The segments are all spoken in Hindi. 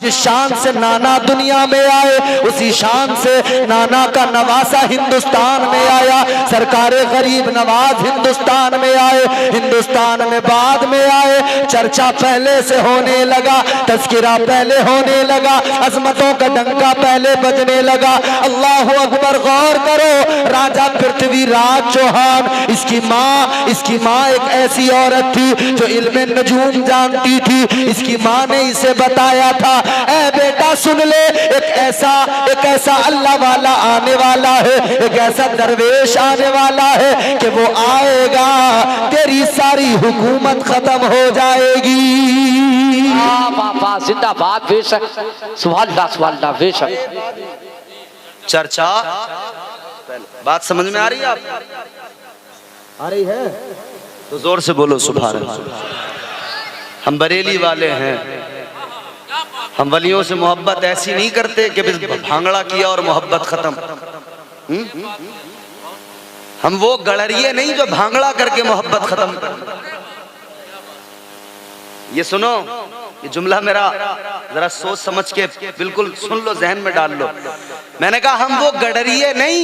जिस शान से नाना दुनिया में आए उसी शान से नाना का नवासा हिंदुस्तान में आया। सरकारे गरीब नवाज हिंदुस्तान में आए, हिंदुस्तान में बाद में आए। चर्चा पहले से होने लगा, तज़किरा पहले होने लगा, अजमतों का डंका पहले बजने लगा। अल्लाह अकबर। गौर करो, राजा पृथ्वीराज चौहान, इसकी माँ एक ऐसी औरत थी जो इल्मे नजूम जानती थी। इसकी माँ ने इसे बताया था, ऐ बेटा सुन ले, एक ऐसा अल्लाह वाला आने वाला है, एक ऐसा दरवेश आने वाला है कि वो आएगा, तेरी सारी हुकूमत खत्म हो जाएगी। बाबा जिंदाबाद, बेशक, सुभान अल्लाह, बेशक। चर्चा, बात समझ में आ रही है आप? आ रही है तो जोर से बोलो सुभान अल्लाह। हम बरेली वाले हैं, हम वलियों से मोहब्बत ऐसी नहीं करते कि बस भांगड़ा किया और मोहब्बत खत्म। हम वो गड़रिए नहीं जो भांगड़ा करके मोहब्बत खत्म कर। ये सुनो, ये जुमला मेरा जरा सोच समझ के बिल्कुल सुन लो, जहन में डाल लो। मैंने कहा हम वो गडरिए नहीं।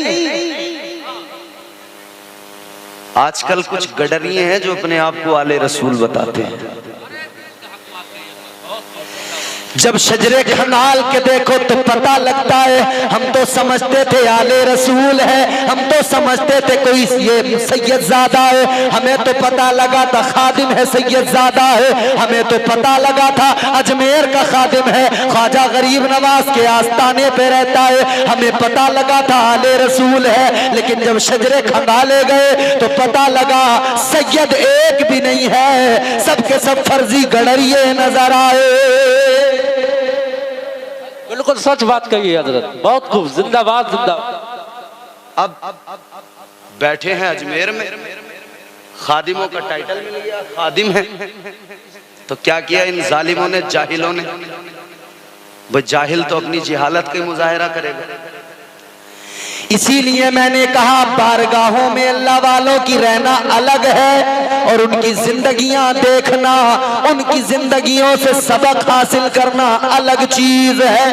आजकल कुछ गडरिए हैं जो अपने आप को आले रसूल बताते हैं। जब शजरे खनाल के देखो तो पता लगता है, हम तो समझते थे आले रसूल है, हम तो समझते थे कोई ये सैयदजादा है, हमें तो पता लगा था खादिम है, सैयदजादा है, हमें तो पता लगा था अजमेर का खादिम है, ख्वाजा गरीब नवाज के आस्ताने पे रहता है, हमें पता लगा था आले रसूल है। लेकिन जब शजरे खंगाले गए तो पता लगा सैयद एक भी नहीं है, सबके सब फर्जी गडरिए नजर आए। बिल्कुल सच बात कही है हजरत, बहुत खूब, जिंदाबाद जिंदाबाद। अब बैठे हैं अजमेर में, खादिमों का टाइटल मिल गया, खादिम है। तो क्या किया इन जालिमों ने, जाहिलों ने? वो जाहिल तो अपनी जिहालत का मुजाहिरा करेगा। इसीलिए मैंने कहा बारगाहों में अल्लाह वालों की रहना अलग है और उनकी जिंदगियां देखना, उनकी जिंदगियों से सबक हासिल करना अलग चीज है।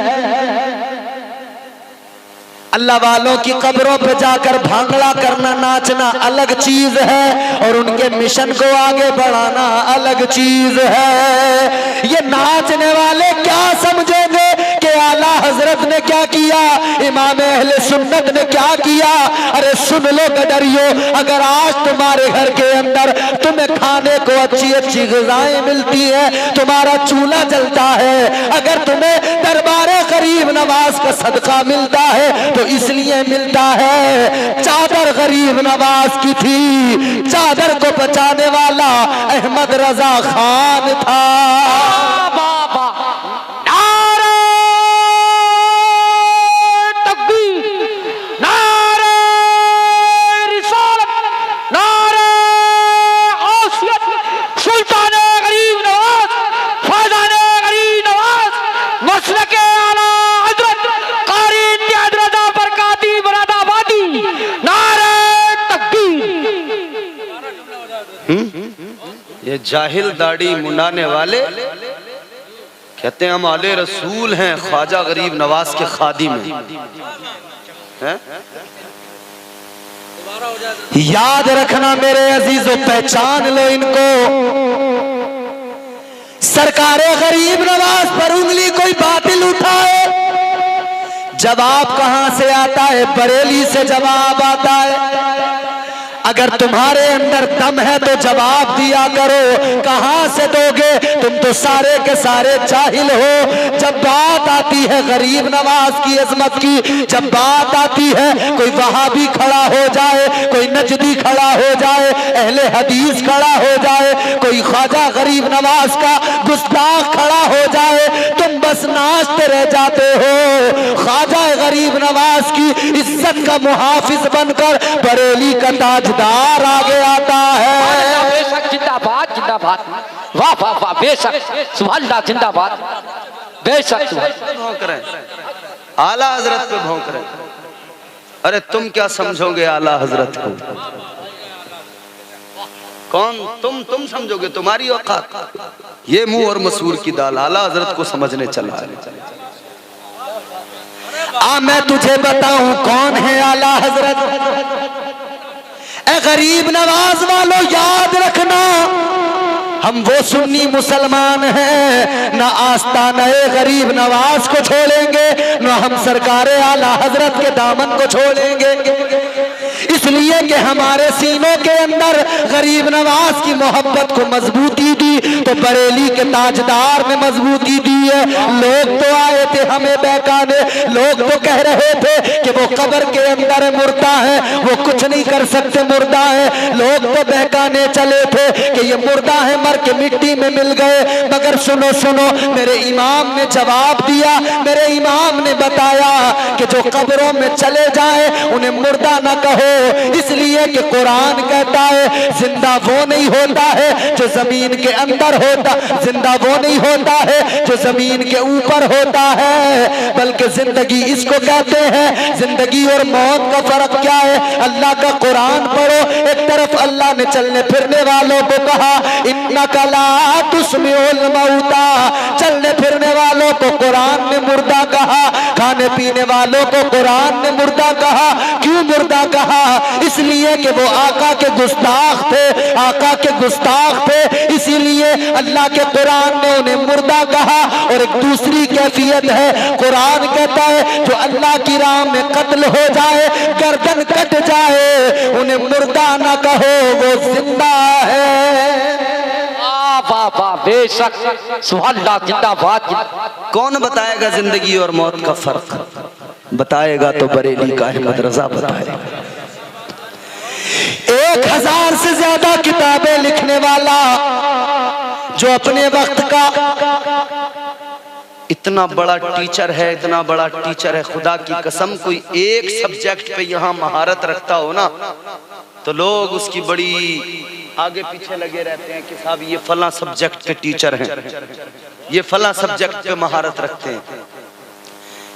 अल्लाह वालों की कब्रों पे जाकर भांगड़ा करना, नाचना अलग चीज है और उनके मिशन को आगे बढ़ाना अलग चीज है। ये नाचने वाले क्या समझेंगे कि आला हजरत ने क्या किया, इमाम अहले सुन्नत ने क्या किया? अरे सुन लो गडरियो, अगर आज तुम्हारे घर के अंदर तुम्हें खाने को अच्छी अच्छी ग़िज़ाएं मिलती है, तुम्हारा चूल्हा जलता है, अगर तुम्हें दरबारे गरीब नवाज का सदका मिलता है तो इसलिए मिलता है चादर गरीब नवाज की थी, चादर को बचाने वाला अहमद रजा खान था। ये जाहिल दाढ़ी मुंडाने वाले कहते हैं हम आले रसूल हैं, ख्वाजा गरीब नवाज के खादिम हैं। याद रखना मेरे अजीजों, पहचान लो इनको। सरकारे गरीब नवाज पर उंगली कोई बातिल उठाए, जवाब कहां से आता है? बरेली से जवाब आता है। अगर तुम्हारे अंदर दम है तो जवाब दिया करो, कहां से दोगे? तुम तो सारे के सारे जाहिल हो। जब बात आती है गरीब नवाज की अजमत की, जब बात आती है कोई वहाबी खड़ा हो जाए, कोई नजदी खड़ा हो जाए, अहले हदीस खड़ा हो जाए, कोई ख्वाजा गरीब नवाज का गुस्ताख खड़ा हो जाए, तुम बस नाचते रह जाते हो। ख्वाजा गरीब नवाज की इज्जत का मुहाफिज बनकर बरेली का ताजदार आगे आता है। बेशक, जिंदाबाद जिंदाबाद, वाह वाह वाह, बेशक, सुभान अल्लाह, जिंदाबाद, बेशक। भौंक रहे हैं, आला हजरत पे भौंक रहे हैं। अरे तुम क्या समझोगे आला हजरत को? कौन तुम समझोगे, तुम्हारी औकात। ये मुंह और मसूर की दाल आला हजरत को समझने चला है। मैं तुझे बताऊं कौन है आला हजरत। ए गरीब नवाज वालों याद रखना, हम वो सुन्नी मुसलमान हैं, ना आस्ताना गरीब नवाज को छोड़ेंगे, ना हम सरकारे आला हजरत के दामन को छोड़ेंगे। इसलिए कि हमारे सीनों के अंदर गरीब नवाज की मोहब्बत को मजबूती दी तो बरेली के ताजदार में मजबूती दी है। लोग तो आए थे हमें बहकाने, लोग तो कह रहे थे कि वो कब्र के अंदर मुर्दा है, वो कुछ नहीं कर सकते, मुर्दा है। लोग तो बहकाने चले थे कि ये मुर्दा है, मर के मिट्टी में मिल गए। मगर सुनो सुनो, मेरे इमाम ने जवाब दिया, मेरे इमाम ने बताया कि जो कब्रों में चले जाए उन्हें मुर्दा ना कहो, इसलिए कि कुरान कहता है जिंदा वो नहीं होता है जो जमीन के अंदर होता, जिंदा वो नहीं होता है जो जमीन के ऊपर होता है, बल्कि जिंदगी इसको कहते हैं। जिंदगी और मौत का फर्क क्या है? अल्लाह का कुरान पढ़ो, एक तरफ अल्लाह ने चलने फिरने वालों को कहा इन्नका ला तुस्मिउल मौता, चलने फिरने वालों को कुरान ने मुर्दा कहा, खाने पीने वालों को कुरान ने मुर्दा कहा। क्यों मुर्दा कहा? इसलिए कि वो आका के गुस्ताख थे, आका के गुस्ताख थे, इसीलिए अल्लाह के कुरान ने उन्हें मुर्दा कहा। और एक दूसरी कैफियत है, कुरान कहता है जो अल्लाह की राह में कत्ल हो जाए, गर्दन कट जाए, उन्हें मुर्दा ना कहो, वो जिंदा है। बेशक सुभान अल्लाह, जिंदाबाद। कौन बताएगा जिंदगी और मौत का फर्क? बताएगा तो बरेली का अहमद रजा बताएगा। 1000 से ज्यादा किताबें लिखने वाला, जो अपने वक्त का इतना बड़ा टीचर है, इतना बड़ा टीचर है, खुदा की कसम कोई एक सब्जेक्ट पे यहाँ महारत रखता हो ना तो लोग उसकी बड़ी आगे पीछे लगे रहते हैं कि साहब ये फला सब्जेक्ट के टीचर हैं, ये फला सब्जेक्ट पे महारत रखते हैं।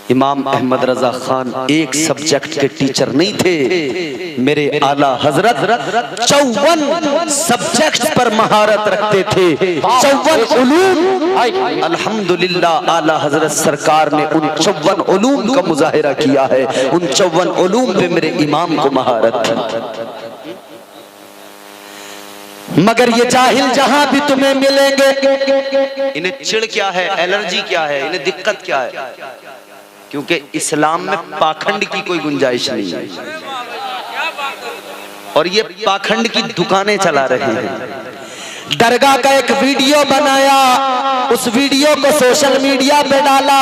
इमाम अहमद रजा खान एक सब्जेक्ट के टीचर नहीं थे, मेरे आला हजरत 54 सब्जेक्ट पर महारत रखते थे, 54 उलूम। अल्हम्दुलिल्लाह आला हजरत सरकार ने उन 54 उलूम का मुजाहिरा किया है, उन 54 उलूम पे मेरे इमाम को महारत थी। मगर ये जाहिल जहां भी तुम्हें मिलेंगे, इन्हें चिढ़ क्या है, एलर्जी क्या है, इन्हें दिक्कत क्या है? क्योंकि इस्लाम में पाखंड की कोई गुंजाइश नहीं है और ये पाखंड की दुकानें चला रहे हैं। दरगाह का एक वीडियो बनाया, उस वीडियो को सोशल मीडिया पे डाला,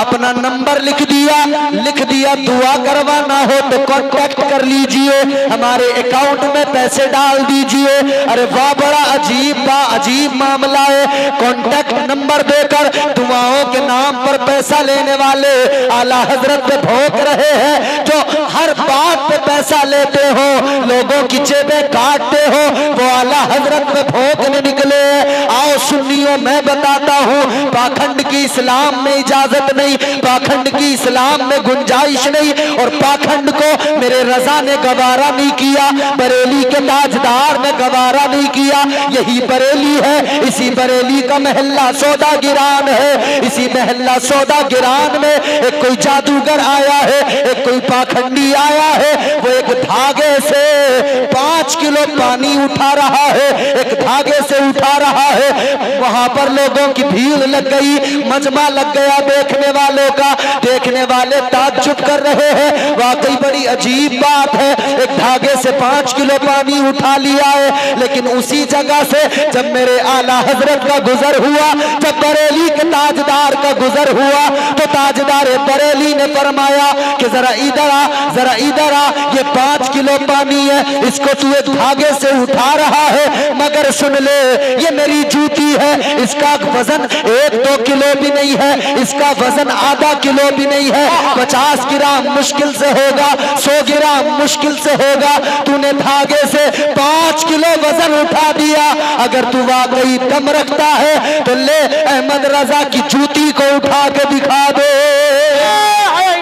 अपना नंबर लिख दिया दुआ करवाना हो तो कांटेक्ट कर लीजिए, हमारे अकाउंट में पैसे डाल दीजिए। अरे वाह, बड़ा अजीब मामला है। कांटेक्ट नंबर देकर दुआओं के नाम पर पैसा लेने वाले आला हजरत पे भोंक रहे हैं, जो हर बात पे पैसा लेते हो, लोगों की जेबें काटते हो, वो आला हजरत पे भोंक निकले। आओ सुन्नियों, मैं बताता हूँ पाखंड की इस्लाम में इजाजत नहीं, पाखंड की इस्लाम में गुंजाइश नहीं, और पाखंड को मेरे रजा ने गवारा नहीं किया, बरेली के ताजदार ने गवारा नहीं किया। यही बरेली है, इसी बरेली का महल्ला सौदा गिरान है, इसी महल्ला सौदा गिरान में एक कोई जादूगर आया है, एक कोई पाखंडी आया है, वो एक धागे से 5 किलो पानी उठा रहा है, एक धागे से उठा रहा है। वहां पर लोगों की भीड़ लग गई, मजमा लग गया देखने वालों का, देखने वाले ताज्जुब कर रहे हैं। वाकई बड़ी अजीब बात है, एक धागे से 5 किलो पानी उठा लिया है। लेकिन उसी जगह से जब मेरे आला हजरत का गुजर हुआ, जब बरेली के ताजदार का गुजर हुआ, तो ताजदार बरेली ने फरमाया कि जरा इधर आ, जरा इधर आ, ये 5 किलो पानी है, इसको तू एक धागे से उठा रहा है, मगर सुन ले, ये मेरी जूती है, इसका वजन 1-2 किलो भी नहीं है, इसका वजन आधा किलो भी नहीं है, 50 ग्राम मुश्किल से होगा, 100 ग्राम मुश्किल से होगा। तूने धागे से 5 किलो वजन उठा दिया। अगर तू वाकई दम रखता है तो ले अहमद रजा की जूती को उठा के दिखा दे।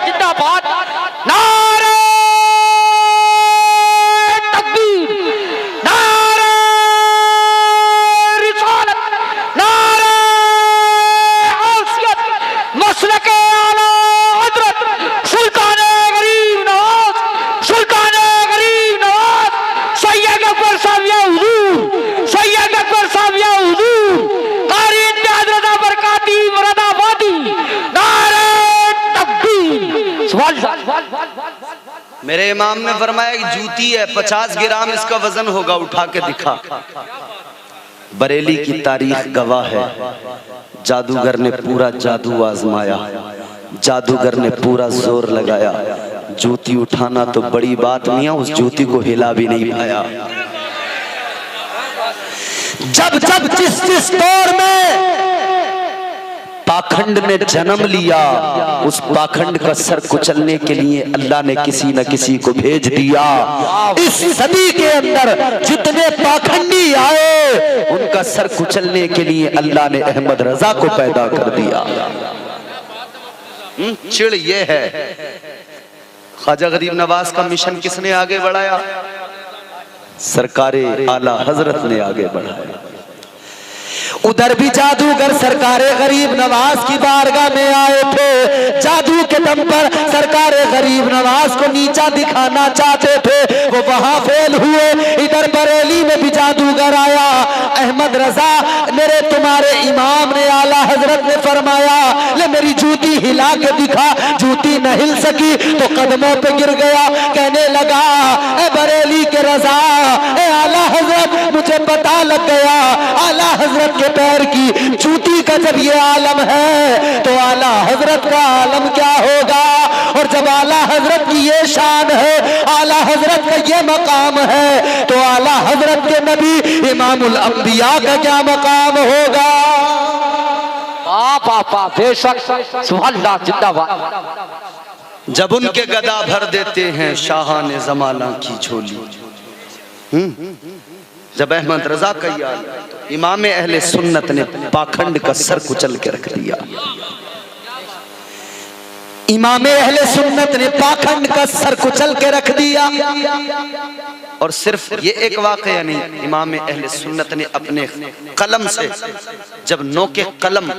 जिंदाबाद, नारे तकबीर, नारे मेरे इमाम ने फरमाया कि जूती है 50 ग्राम इसका वजन होगा, उठा के दिखा। बरेली की तारीख गवाह है, जादूगर ने पूरा जादू आजमाया, जादूगर ने पूरा जोर लगाया, जूती उठाना तो बड़ी बात नहीं है, उस जूती को हिला भी नहीं पाया। जब जब जिस दौर में पाखंड ने जन्म लिया, उस पाखंड का सर कुचलने के लिए अल्लाह ने किसी न किसी को भेज दिया। इस सदी के अंदर जितने पाखंडी आए, उनका सर कुचलने के लिए अल्लाह ने अहमद रजा को पैदा कर दिया। चिड़ ये है, ख्वाजा गरीब नवाज का मिशन किसने आगे बढ़ाया? सरकारे आला हजरत ने आगे बढ़ाया। उधर भी जादूगर सरकारे गरीब नवाज की बारगाह में आए थे, जादू के दम पर सरकारे गरीब नवाज को नीचा दिखाना चाहते थे, वो वहां फेल हुए। इधर बरेली में भी जादूगर आया, अहमद रजा, मेरे तुम्हारे इमाम ने आला हजरत ने फरमाया ले मेरी जूती हिला के दिखा, जूती न हिल सकी तो कदमों पे गिर गया, कहने लगा ए बरेली के रजा, ए आला हजरत, मुझे पता लग गया आला हजरत के पैर की जूती का जब ये आलम है तो आला हजरत का आलम क्या होगा। और जब आला हजरत की ये शान है, आला हजरत का ये मकाम है, तो आला हजरत के नबी इमामुल अंबिया का क्या मकाम होगा। पापा बेशक सुभान अल्लाह जिंदाबाद। जब उनके गदा भर देते हैं शाहाने जमाना की झोली, जब अहमद रजा का याद, इमाम अहले सुन्नत ने पाखंड का सर कुचल के रख दिया। इमाम अहले सुन्नत ने पाखंड का सर कुचल के रख दिया। और सिर्फ ये एक वाकया नहीं, इमाम अहले सुन्नत ने अपने कलम से जब नोके कलम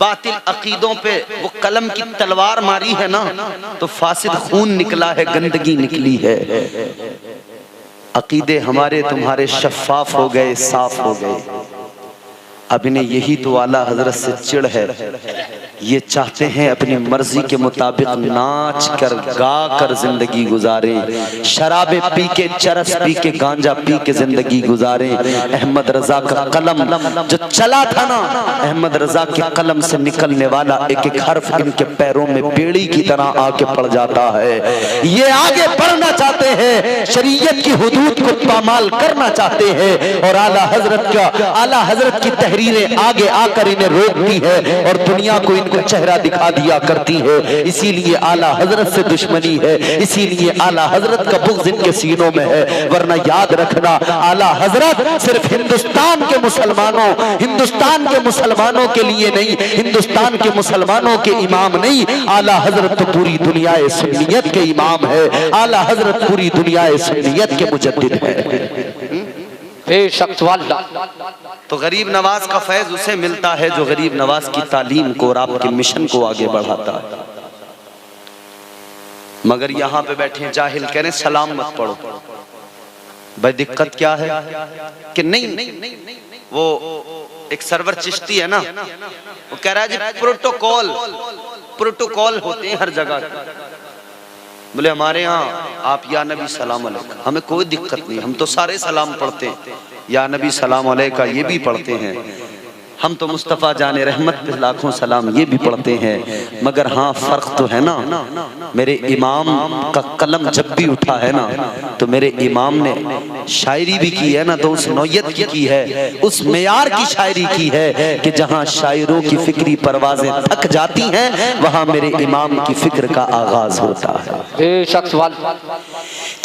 बातिल अकीदों पे वो कलम की तलवार मारी है ना, तो फासिद खून निकला है, गंदगी निकली है। अकीदे हमारे तुम्हारे शफाफ हो गए, साफ हो गए। अब इन्हें यही तो आला हजरत से चिढ़ है, ये चाहते हैं अपनी मर्जी के मुताबिक नाच कर गा कर जिंदगी गुजारें, शराबे पी के, चरस पी के, गांजा पी के जिंदगी गुजारें। अहमद रजा का कलम जो चला था ना, अहमद रजा के कलम से निकलने वाला एक एक हर्फ इनके पैरों में बेड़ी की तरह आके पड़ जाता है। ये आगे बढ़ना चाहते हैं, शरीयत की हुदूद को पामाल करना चाहते हैं, और आला हजरत की तहरीरें आगे आकर इन्हें रोकती है और दुनिया को इनको चेहरा दिखा दिया करती है। इसीलिए आला हजरत से दुश्मनी है, इसीलिए आला हजरत का बुग़्ज़ इनके सीनों में है। वरना याद रखना, आला हजरत सिर्फ हिंदुस्तान के मुसलमानों के लिए नहीं, हिंदुस्तान के मुसलमानों के इमाम नहीं, आला हजरत तो पूरी दुनिया सुन्नियत के इमाम है। आला हजरत पूरी दुनिया सुन्नियत के मुजद्दिद है। तो गरीब नवाज का फैज उसे मिलता है जो गरीब नवाज की तालीम को और आपके मिशन को आगे बढ़ाता है। मगर यहाँ पे बैठे जाहिल कह रहे सलाम मत पढ़ो। भाई दिक्कत क्या है कि नहीं, वो एक सरवर चिश्ती है ना, वो कह रहा है जी प्रोटोकॉल होते हैं हर जगह। बोले हमारे यहाँ आप या नबी सलाम अलैका, हमें कोई दिक्कत नहीं, हम तो सारे सलाम पढ़ते हैं, या नबी सलाम अलैका ये भी पढ़ते हैं, हम तो मुस्तफ़ा जाने रहमत पे लाखों सलाम ये भी पढ़ते हैं। मगर हाँ फर्क तो है ना, मेरे इमाम का कलम जब भी उठा है ना, तो मेरे इमाम ने शायरी भी की है ना, तो उस नौयत की है, उस मेयार की शायरी की है कि जहाँ शायरों की फिक्री परवाजें थक जाती हैं, वहाँ मेरे इमाम की फिक्र का आगाज होता है।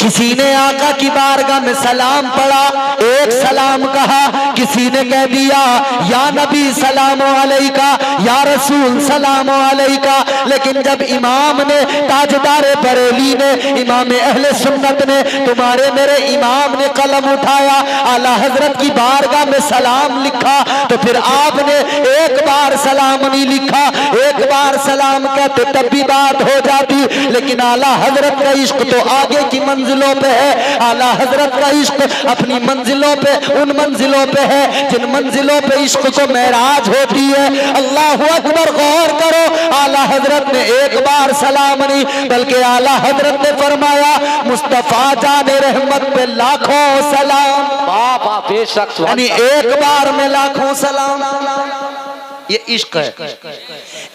किसी ने आका की बारगाह में सलाम पढ़ा, एक सलाम कहा, किसी ने कह दिया या नबी सलाम अलैका, या रसूल सलाम अलैका। लेकिन जब इमाम ने, ताजदार बरेली ने, इमाम अहले सुन्नत ने, तुम्हारे मेरे इमाम ने कलम उठाया, आला हजरत की बारगाह में सलाम लिखा, तो फिर आपने एक बार सलाम नहीं लिखा, एक बार सलाम कहते तब भी बात हो जाती। लेकिन आला हजरत का इश्क तो आगे की मंजिलों पे है। आला हजरत का इश्क अपनी मंजिलों पे, उन मंजिलों पे है जिन मंजिलों पे इश्क को मेराज होती है। अल्लाह अकबर, गौर करो, आला हजरत ने एक बार सलाम नहीं बल्कि आला हजरत ने फरमाया मुस्तफा जाने रहमत पे लाखों सलाम। बाबा बेशक, यानी एक बार में लाखों सलाम, ये इश्क है।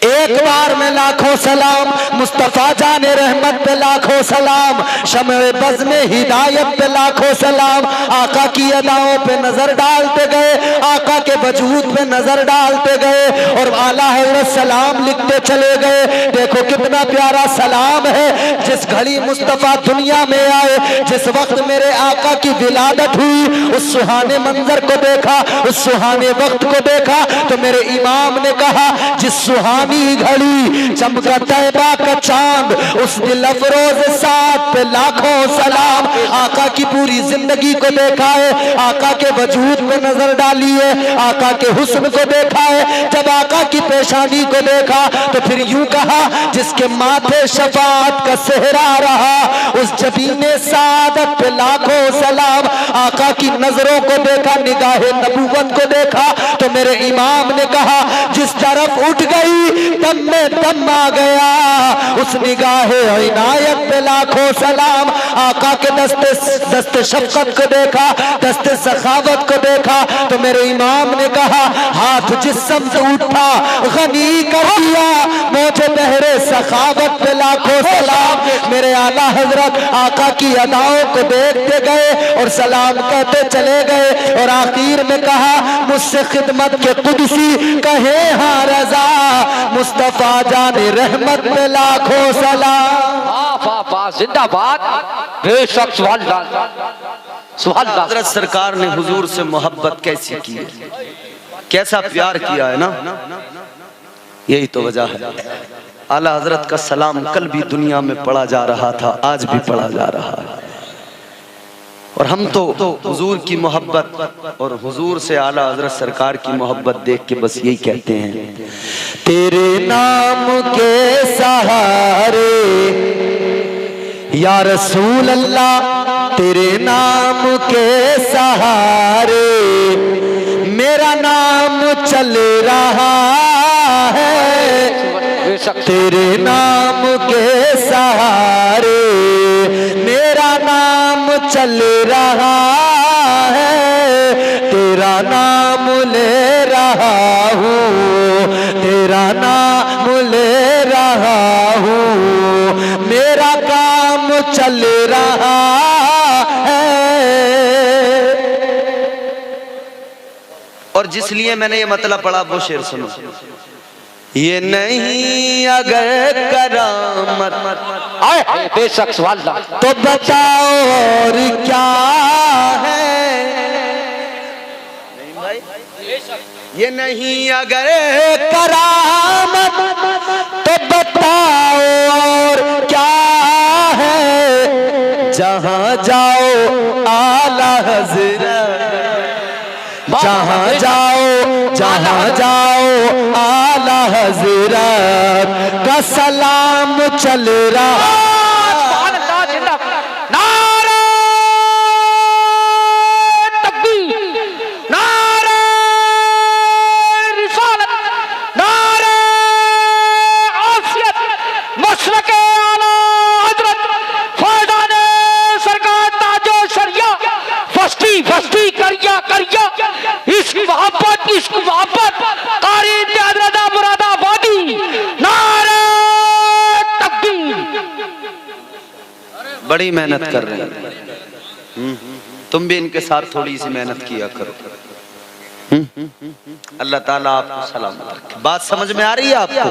एक बार में लाखों सलाम, मुस्तफा जाने रहमत पे लाखों सलाम, शम्ए बज़ में हिदायत पे लाखों सलाम। आका की अदाओं पे नजर डालते गए, आका के वजूद पे नजर डालते गए और आला हज़रत सलाम लिखते चले गए। देखो कितना प्यारा सलाम है। जिस घड़ी मुस्तफा दुनिया में आए, जिस वक्त मेरे आका की विलादत हुई, उस सुहाने मंजर को देखा, उस सुहाने वक्त को देखा तो मेरे इमाम ने कहा जिस सुहानी घड़ी चमका तैबा का चांद, उस दिल अफरोज साथ पे लाखों सलाम। आका की पूरी जिंदगी को देखा है, आका के वजूद पे नजर डाली है, आका के हुस्न को देखा है। जब आका की पेशानी को देखा तो फिर यूं कहा जिसके माथे शफाअत का सेहरा रहा, उस जबीने सादत पे लाखों सलाम। आका की नजरों को देखा, निगाहे नबूवत को देखा तो मेरे इमाम ने कहा जिस तरफ उठ गई तब में दम आ गया, उस निगाहे इनायत पे लाखों सलाम। आका के दस्ते शफकत को देखा, दस्ते सखावत को देखा तो मेरे इमाम ने कहा हाथ जिस्म से उठा गनी कर दिया, मुझे बहरे सखावत पे लाखों सलाम। मेरे आला हजरत आका की अदाओं को देखते गए और सलाम कहते चले गए और आखिर में कहा मुझसे खिदमत के कुदसी कहे हाँ रजा, मुस्तफा जाने रहमत पे लाखों सलाम। वाह जिंदाबाद बेशक, सुभान अल्लाह, सुभान अल्लाह। हजरत सरकार ने हुजूर से मोहब्बत कैसी की है, कैसा प्यार किया है ना, यही तो वजह है। आला हजरत का सलाम कल भी दुनिया में पढ़ा जा रहा था, आज भी पढ़ा जा रहा है। और हम तो हुजूर की मोहब्बत और हुजूर से आला हजरत सरकार की मोहब्बत देख के बस यही कहते हैं तेरे नाम के सहारे या रसूल अल्लाह, तेरे नाम के सहारे मेरा नाम चल रहा है, तेरे नाम के सहारे मेरा नाम चल रहा है, तेरा नाम ले रहा हूँ, तेरा नाम ले रहा हूँ, मेरा काम चल रहा है। और जिस लिए मैंने ये मतलब पढ़ा वो शेर सुनो, ये नहीं अगर करामत आए बेशक, सुभान अल्लाह, तो बताओ और क्या है। ये नहीं अगर करामत तो बताओ और क्या है। जहां जाओ आला हजरत, जहां जाओ आला हजरत का सलाम चल रहा। फस्ती करिया इश्क मोहब्बत कारी इत्यादि मुरादाबादी नारे तकबीर। बड़ी मेहनत कर रहे हैं, तुम भी इनके साथ थोड़ी सी मेहनत किया करो। अल्लाह ताला आपको सलामत रखे। बात समझ में आ रही है आपको?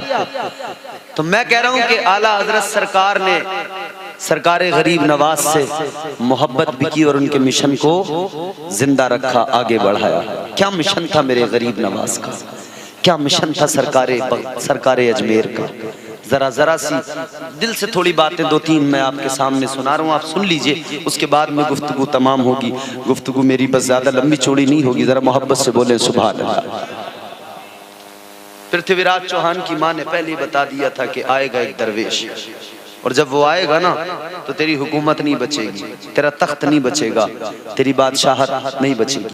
तो मैं कह रहा हूं कि आला हजरत सरकार ने सरकारे गरीब नवाज से मोहब्बत भी की और उनके मिशन को जिंदा रखा, आगे बढ़ाया। क्या मिशन था मेरे गरीब नवाज का, क्या मिशन था सरकारे अजमेर का। जरा सी दिल से थोड़ी बातें दो तीन मैं आपके सामने सुना रहा हूँ, आप सुन लीजिए, उसके बाद में गुफ्तगू तमाम होगी। गुफ्तगू मेरी बस ज्यादा लंबी चौड़ी नहीं होगी, जरा मोहब्बत से बोले सुभान अल्लाह। पृथ्वीराज चौहान की माँ ने पहले ही बता दिया था कि आएगा एक दरवेश, और जब वो आएगा ना तो तेरी हुकूमत नहीं बचेगी, तेरा तख्त नहीं बचेगा, तेरी बादशाहत नहीं बचेगी।